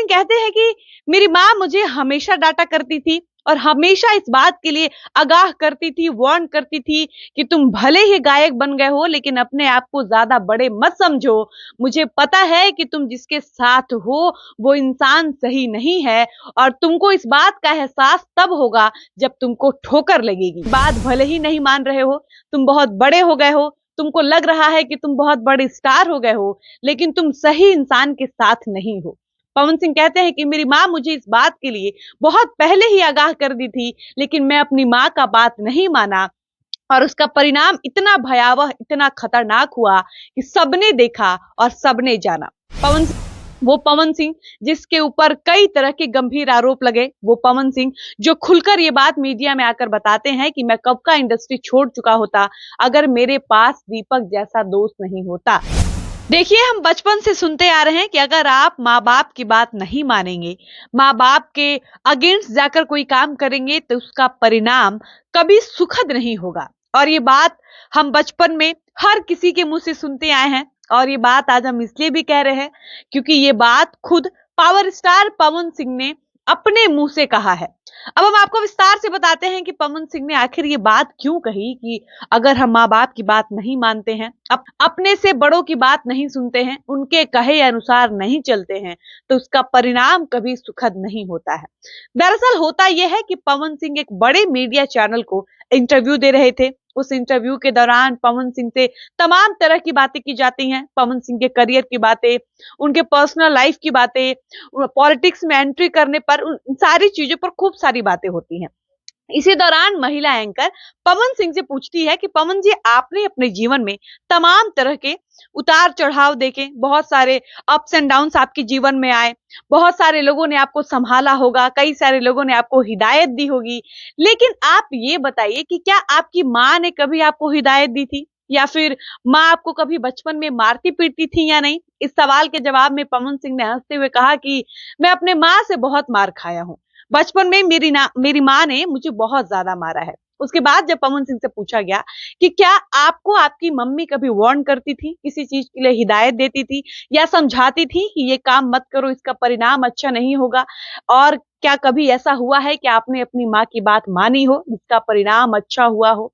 सिंह कहते हैं कि मेरी माँ मुझे हमेशा डांटा करती थी और हमेशा इस बात के लिए आगाह करती थी, वार्न करती थी कि तुम भले ही गायक बन गए हो लेकिन अपने आप को ज्यादा बड़े मत समझो। मुझे पता है कि तुम जिसके साथ हो वो इंसान सही नहीं है और तुमको इस बात का एहसास तब होगा जब तुमको ठोकर लगेगी। बात भले ही नहीं मान रहे हो, तुम बहुत बड़े हो गए हो, तुमको लग रहा है कि तुम बहुत बड़े स्टार हो गए हो, लेकिन तुम सही इंसान के साथ नहीं हो। पवन सिंह कहते हैं कि मेरी माँ मुझे इस बात के लिए बहुत पहले ही आगाह कर दी थी, लेकिन मैं अपनी माँ का बात नहीं माना और उसका परिणाम इतना भयावह, इतना खतरनाक हुआ कि सबने देखा और सबने जाना। वो पवन सिंह जिसके ऊपर कई तरह के गंभीर आरोप लगे, वो पवन सिंह जो खुलकर ये बात मीडिया में आकर बताते हैं कि मैं कब का इंडस्ट्री छोड़ चुका होता अगर मेरे पास दीपक जैसा दोस्त नहीं होता। देखिए, हम बचपन से सुनते आ रहे हैं कि अगर आप माँ बाप की बात नहीं मानेंगे, माँ बाप के अगेंस्ट जाकर कोई काम करेंगे तो उसका परिणाम कभी सुखद नहीं होगा। और ये बात हम बचपन में हर किसी के मुंह से सुनते आए हैं और ये बात आज हम इसलिए भी कह रहे हैं क्योंकि ये बात खुद पावर स्टार पवन सिंह ने अपने मुंह से कहा है। अब हम आपको विस्तार से बताते हैं कि पवन सिंह ने आखिर ये बात क्यों कही कि अगर हम माँ बाप की बात नहीं मानते हैं, अपने से बड़ों की बात नहीं सुनते हैं, उनके कहे अनुसार नहीं चलते हैं, तो उसका परिणाम कभी सुखद नहीं होता है। दरअसल होता यह है कि पवन सिंह एक बड़े मीडिया चैनल को इंटरव्यू दे रहे थे। उस इंटरव्यू के दौरान पवन सिंह से तमाम तरह की बातें की जाती हैं। पवन सिंह के करियर की बातें, उनके पर्सनल लाइफ की बातें, पॉलिटिक्स में एंट्री करने पर, उन सारी चीजों पर खूब सारी बातें होती हैं। इसी दौरान महिला एंकर पवन सिंह से पूछती है कि पवन जी, आपने अपने जीवन में तमाम तरह के उतार चढ़ाव देखे, बहुत सारे अप्स एंड डाउन्स आपके जीवन में आए, बहुत सारे लोगों ने आपको संभाला होगा, कई सारे लोगों ने आपको हिदायत दी होगी, लेकिन आप ये बताइए कि क्या आपकी माँ ने कभी आपको हिदायत दी थी या फिर माँ आपको कभी बचपन में मारती पीटती थी या नहीं? इस सवाल के जवाब में पवन सिंह ने हंसते हुए कहा कि मैं अपने माँ से बहुत मार खाया हूँ। बचपन में मेरी माँ ने मुझे बहुत ज्यादा मारा है। उसके बाद जब पवन सिंह से पूछा गया कि क्या आपको आपकी मम्मी कभी वार्न करती थी, किसी चीज के लिए हिदायत देती थी या समझाती थी कि ये काम मत करो, इसका परिणाम अच्छा नहीं होगा, और क्या कभी ऐसा हुआ है कि आपने अपनी माँ की बात मानी हो जिसका परिणाम अच्छा हुआ हो?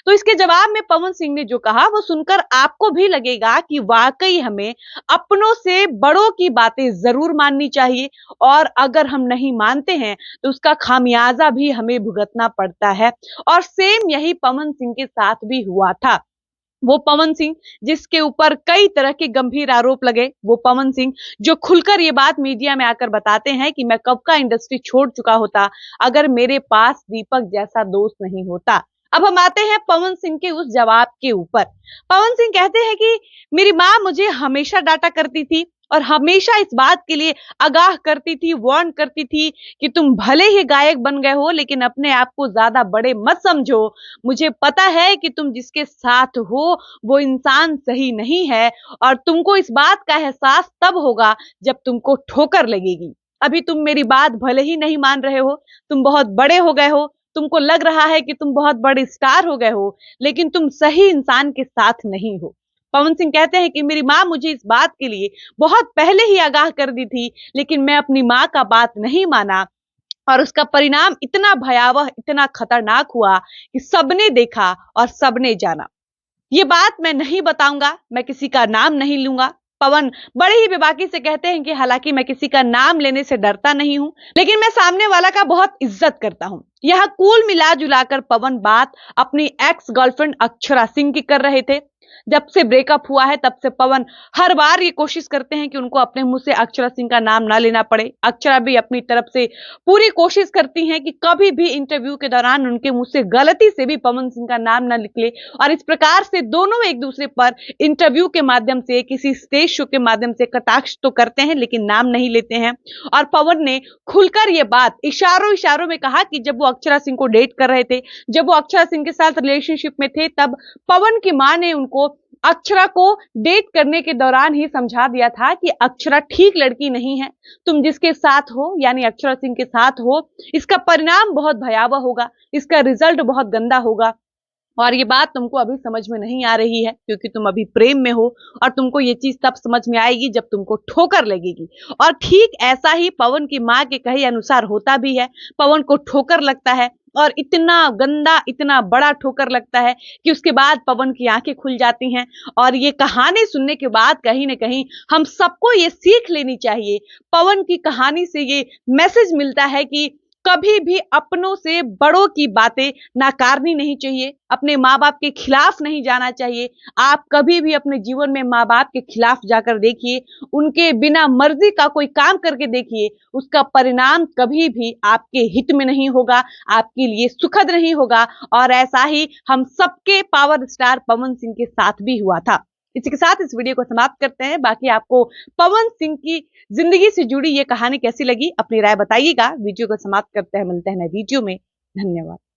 तो इसके जवाब में पवन सिंह ने जो कहा वो सुनकर आपको भी लगेगा कि वाकई हमें अपनों से बड़ों की बातें जरूर माननी चाहिए और अगर हम नहीं मानते हैं तो उसका खामियाजा भी हमें भुगतना पड़ता है। और सेम यही पवन सिंह के साथ भी हुआ था। वो पवन सिंह जिसके ऊपर कई तरह के गंभीर आरोप लगे, वो पवन सिंह जो खुलकर ये बात मीडिया में आकर बताते हैं कि मैं कब का इंडस्ट्री छोड़ चुका होता अगर मेरे पास दीपक जैसा दोस्त नहीं होता। अब हम आते हैं पवन सिंह के उस जवाब के ऊपर। पवन सिंह कहते हैं कि मेरी माँ मुझे हमेशा डांटा करती थी और हमेशा इस बात के लिए आगाह करती थी, वार्न करती थी कि तुम भले ही गायक बन गए हो लेकिन अपने आप को ज्यादा बड़े मत समझो। मुझे पता है कि तुम जिसके साथ हो वो इंसान सही नहीं है और तुमको इस बात का एहसास तब होगा जब तुमको ठोकर लगेगी। अभी तुम मेरी बात भले ही नहीं मान रहे हो, तुम बहुत बड़े हो गए हो, तुमको लग रहा है कि तुम बहुत बड़े स्टार हो गए हो, लेकिन तुम सही इंसान के साथ नहीं हो। पवन सिंह कहते हैं कि मेरी माँ मुझे इस बात के लिए बहुत पहले ही आगाह कर दी थी, लेकिन मैं अपनी माँ का बात नहीं माना और उसका परिणाम इतना भयावह, इतना खतरनाक हुआ कि सबने देखा और सबने जाना। ये बात मैं नहीं बताऊंगा, मैं किसी का नाम नहीं लूंगा। पवन बड़े ही बेबाकी से कहते हैं कि हालांकि मैं किसी का नाम लेने से डरता नहीं हूं, लेकिन मैं सामने वाला का बहुत इज्जत करता हूं। यह कुल मिला जुलाकर पवन बात अपनी एक्स गर्लफ्रेंड अक्षरा सिंह की कर रहे थे। जब से ब्रेकअप हुआ है तब से पवन हर बार ये कोशिश करते हैं कि उनको अपने मुंह से अक्षरा सिंह का नाम ना लेना पड़े। अक्षरा भी अपनी तरफ से पूरी कोशिश करती हैं कि कभी भी इंटरव्यू के दौरान उनके मुंह से गलती से भी पवन सिंह का नाम ना निकले, और इस प्रकार से दोनों एक दूसरे पर इंटरव्यू के माध्यम से, किसी स्टेज शो के माध्यम से कटाक्ष तो करते हैं लेकिन नाम नहीं लेते हैं। और पवन ने खुलकर ये बात इशारों इशारों में कहा कि जब वो अक्षरा सिंह को डेट कर रहे थे, जब वो अक्षरा सिंह के साथ रिलेशनशिप में थे, तब पवन की मां ने उनको अक्षरा को डेट करने के दौरान ही समझा दिया था कि अक्षरा ठीक लड़की नहीं है, तुम जिसके साथ हो यानी अक्षरा सिंह के साथ हो, इसका परिणाम बहुत भयावह होगा, इसका रिजल्ट बहुत गंदा होगा। और ये बात तुमको अभी समझ में नहीं आ रही है क्योंकि तुम अभी प्रेम में हो, और तुमको ये चीज तब समझ में आएगी जब तुमको ठोकर लगेगी। और ठीक ऐसा ही पवन की माँ के कहे अनुसार होता भी है। पवन को ठोकर लगता है, और इतना गंदा, इतना बड़ा ठोकर लगता है कि उसके बाद पवन की आंखें खुल जाती हैं। और ये कहानी सुनने के बाद कहीं ना कहीं हम सबको ये सीख लेनी चाहिए। पवन की कहानी से ये मैसेज मिलता है कि कभी भी अपनों से बड़ों की बातें नकारनी नहीं चाहिए, अपने माँ बाप के खिलाफ नहीं जाना चाहिए। आप कभी भी अपने जीवन में माँ बाप के खिलाफ जाकर देखिए, उनके बिना मर्जी का कोई काम करके देखिए, उसका परिणाम कभी भी आपके हित में नहीं होगा, आपके लिए सुखद नहीं होगा। और ऐसा ही हम सबके पावर स्टार पवन सिंह के साथ भी हुआ था। इसी के साथ इस वीडियो को समाप्त करते हैं। बाकी आपको पवन सिंह की जिंदगी से जुड़ी ये कहानी कैसी लगी, अपनी राय बताइएगा। वीडियो को समाप्त करते हैं, मिलते हैं नए वीडियो में। धन्यवाद।